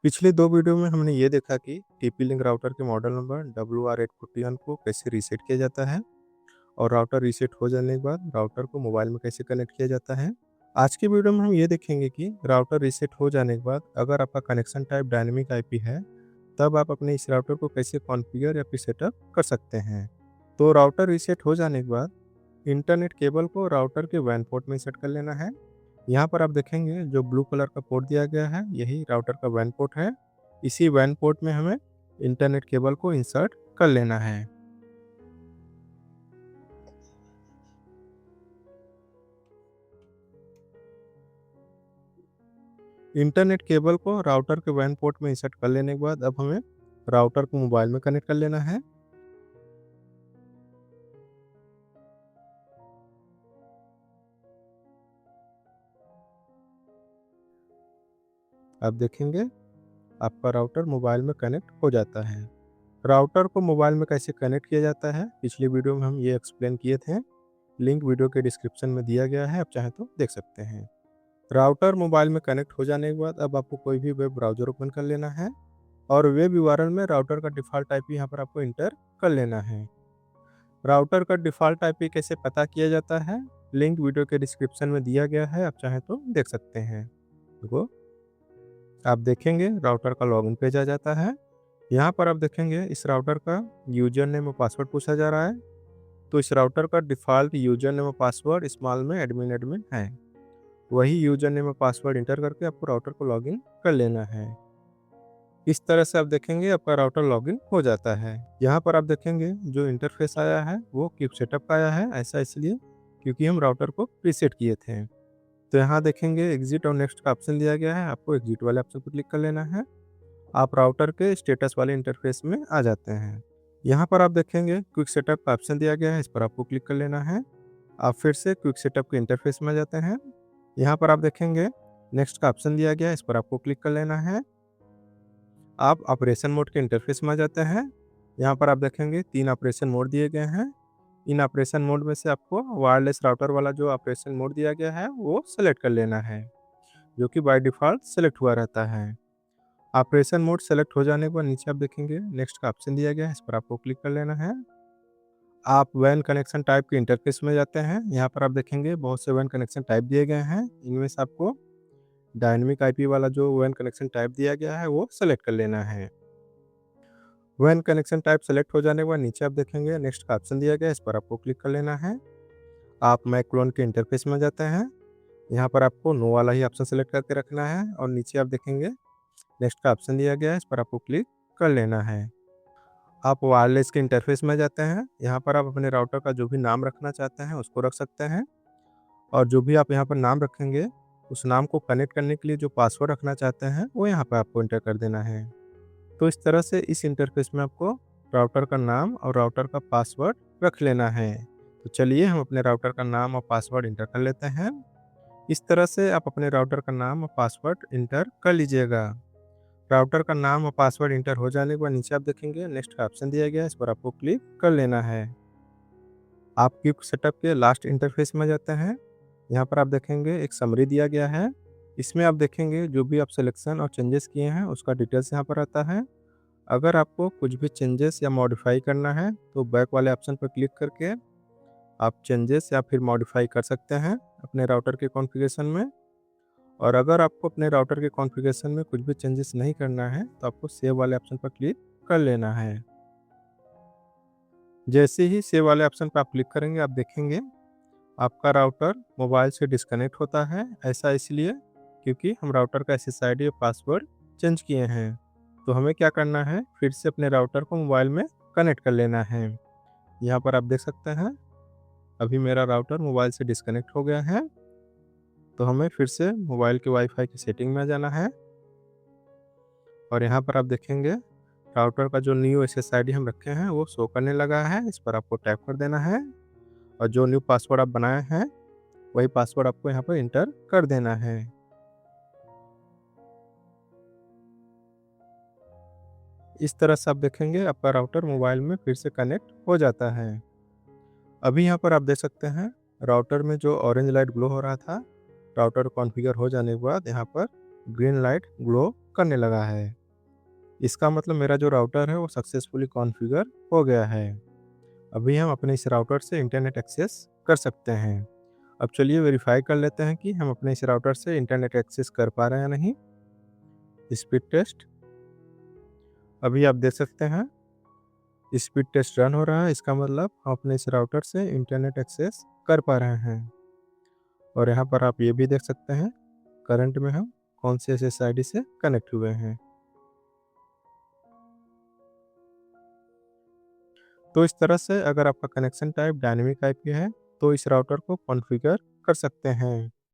पिछले 2 वीडियो में हमने ये देखा कि TP-Link राउटर के मॉडल नंबर WR841 को कैसे रीसेट किया जाता है और राउटर रीसेट हो जाने के बाद राउटर को मोबाइल में कैसे कनेक्ट किया जाता है। आज की वीडियो में हम ये देखेंगे कि राउटर रीसेट हो जाने के बाद अगर आपका कनेक्शन टाइप डायनेमिक आईपी है, तब आप अपने इस राउटर को कैसे कॉन्फ़िगर या फिर सेटअप कर सकते हैं। तो राउटर रीसेट हो जाने के बाद इंटरनेट केबल को राउटर के वैन पोर्ट में सेट कर लेना है। यहाँ पर आप देखेंगे जो ब्लू कलर का पोर्ट दिया गया है, यही राउटर का वैन पोर्ट है। इसी वैन पोर्ट में हमें इंटरनेट केबल को इंसर्ट कर लेना है। इंटरनेट केबल को राउटर के वैन पोर्ट में इंसर्ट कर लेने के बाद अब हमें राउटर को मोबाइल में कनेक्ट कर लेना है। आप देखेंगे आपका राउटर मोबाइल में कनेक्ट हो जाता है। राउटर को मोबाइल में कैसे कनेक्ट किया जाता है, पिछली वीडियो में हम ये एक्सप्लेन किए थे। लिंक वीडियो के डिस्क्रिप्शन में दिया गया है, आप चाहें तो देख सकते हैं। राउटर मोबाइल में कनेक्ट हो जाने के बाद अब आपको कोई भी वेब ब्राउज़र ओपन कर लेना है और वेब यूआरएल में राउटर का डिफ़ॉल्ट आईपी यहाँ पर आपको इंटर कर लेना है। राउटर का डिफ़ॉल्ट आईपी कैसे पता किया जाता है, लिंक वीडियो के डिस्क्रिप्शन में दिया गया है, आप चाहें तो देख सकते हैं। देखो, आप देखेंगे राउटर का लॉगिन पेज आ जाता है। यहाँ पर आप देखेंगे इस राउटर का यूज़र नेम और पासवर्ड पूछा जा रहा है। तो इस राउटर का डिफ़ॉल्ट यूज़र नेम और पासवर्ड स्मॉल में एडमिन एडमिन है। वही यूज़र नेम और पासवर्ड इंटर करके आपको राउटर को लॉगिन कर लेना है। इस तरह से आप देखेंगे आपका राउटर लॉगिन हो जाता है। यहाँ पर आप देखेंगे जो इंटरफेस आया है वो क्विक सेटअप का आया है। ऐसा इसलिए क्योंकि हम राउटर को प्रीसेट किए थे। तो यहाँ देखेंगे एग्जिट और नेक्स्ट का ऑप्शन दिया गया है, आपको एग्जिट वाले ऑप्शन पर क्लिक कर लेना है। आप राउटर के स्टेटस वाले इंटरफेस में आ जाते हैं। यहाँ पर आप देखेंगे क्विक सेटअप का ऑप्शन दिया गया है, इस पर आपको क्लिक कर लेना है। आप फिर से क्विक सेटअप के इंटरफेस में आ जाते हैं। यहाँ पर आप देखेंगे नेक्स्ट का ऑप्शन दिया गया है, इस पर आपको क्लिक कर लेना है। आप ऑपरेशन मोड के इंटरफेस में आ जाते हैं। यहाँ पर आप देखेंगे 3 ऑपरेशन मोड दिए गए हैं। इन ऑपरेशन मोड में से आपको वायरलेस राउटर वाला जो ऑपरेशन मोड दिया गया है वो सेलेक्ट कर लेना है, जो कि बाय डिफ़ॉल्ट सेलेक्ट हुआ रहता है। ऑपरेशन मोड सेलेक्ट हो जाने के बाद नीचे आप देखेंगे नेक्स्ट का ऑप्शन दिया गया है, इस पर आपको क्लिक कर लेना है। आप वैन कनेक्शन टाइप के इंटरफेस में जाते हैं। यहाँ पर आप देखेंगे बहुत से वैन कनेक्शन टाइप दिए गए हैं। इनमें से आपको डायनेमिक आईपी वाला जो वैन कनेक्शन टाइप दिया गया है वो सेलेक्ट कर लेना है। वैन कनेक्शन टाइप सेलेक्ट हो जाने के बाद नीचे आप देखेंगे नेक्स्ट का ऑप्शन दिया गया है, इस पर आपको क्लिक कर लेना है। आप मैक क्लोन के इंटरफेस में जाते हैं। यहाँ पर आपको नो वाला ही ऑप्शन सेलेक्ट करके रखना है और नीचे आप देखेंगे नेक्स्ट का ऑप्शन दिया गया है, इस पर आपको क्लिक कर लेना है। आप वायरलेस के इंटरफेस में जाते हैं। यहाँ पर आप अपने राउटर का जो भी नाम रखना चाहते हैं उसको रख सकते हैं और जो भी आप यहाँ पर नाम रखेंगे उस नाम को कनेक्ट करने के लिए जो पासवर्ड रखना चाहते हैं वो यहाँ पर आपको इंटर कर देना है। तो इस तरह से इस इंटरफेस में आपको राउटर का नाम और राउटर का पासवर्ड रख लेना है। तो चलिए हम अपने राउटर का नाम और पासवर्ड इंटर कर लेते हैं। इस तरह से आप अपने राउटर का नाम और पासवर्ड इंटर कर लीजिएगा। राउटर का नाम और पासवर्ड इंटर हो जाने के बाद नीचे आप देखेंगे नेक्स्ट का ऑप्शन दिया गया है, इस पर आपको क्लिक कर लेना है। आप क्विक सेटअप के लास्ट इंटरफेस में जाते हैं। यहाँ पर आप देखेंगे एक समरी दिया गया है। इसमें आप देखेंगे जो भी आप सिलेक्शन और चेंजेस किए हैं उसका डिटेल्स यहाँ पर आता है। अगर आपको कुछ भी चेंजेस या मॉडिफाई करना है तो बैक वाले ऑप्शन पर क्लिक करके आप चेंजेस या फिर मॉडिफाई कर सकते हैं अपने राउटर के कॉन्फ़िगरेशन में। और अगर आपको अपने राउटर के कॉन्फ़िगरेशन में कुछ भी चेंजेस नहीं करना है तो आपको सेव वाले ऑप्शन पर क्लिक कर लेना है। जैसे ही सेव वाले ऑप्शन पर आप क्लिक करेंगे आप देखेंगे आपका राउटर मोबाइल से डिस्कनेक्ट होता है। ऐसा इसलिए क्योंकि हम राउटर का SSID और पासवर्ड चेंज किए हैं। तो हमें क्या करना है, फिर से अपने राउटर को मोबाइल में कनेक्ट कर लेना है। यहाँ पर आप देख सकते हैं अभी मेरा राउटर मोबाइल से डिस्कनेक्ट हो गया है। तो हमें फिर से मोबाइल के वाईफाई की सेटिंग में जाना है और यहाँ पर आप देखेंगे राउटर का जो न्यू SSID हम रखे हैं वो शो करने लगा है, इस पर आपको टैप कर देना है और जो न्यू पासवर्ड आप बनाए हैं वही पासवर्ड आपको यहाँ पर इंटर कर देना है। इस तरह से आप देखेंगे आपका राउटर मोबाइल में फिर से कनेक्ट हो जाता है। अभी यहाँ पर आप देख सकते हैं राउटर में जो ऑरेंज लाइट ग्लो हो रहा था, राउटर कॉन्फ़िगर हो जाने के बाद यहाँ पर ग्रीन लाइट ग्लो करने लगा है। इसका मतलब मेरा जो राउटर है वो सक्सेसफुली कॉन्फ़िगर हो गया है। अभी हम अपने इस राउटर से इंटरनेट एक्सेस कर सकते हैं। अब चलिए वेरीफ़ाई कर लेते हैं कि हम अपने इस राउटर से इंटरनेट एक्सेस कर पा रहे हैं या नहीं। स्पीड टेस्ट, अभी आप देख सकते हैं स्पीड टेस्ट रन हो रहा है। इसका मतलब हम अपने इस राउटर से इंटरनेट एक्सेस कर पा रहे हैं। और यहाँ पर आप ये भी देख सकते हैं करंट में हम कौन से SSID से कनेक्ट हुए हैं। तो इस तरह से अगर आपका कनेक्शन टाइप डायनेमिक आईपी है तो इस राउटर को कॉन्फ़िगर कर सकते हैं।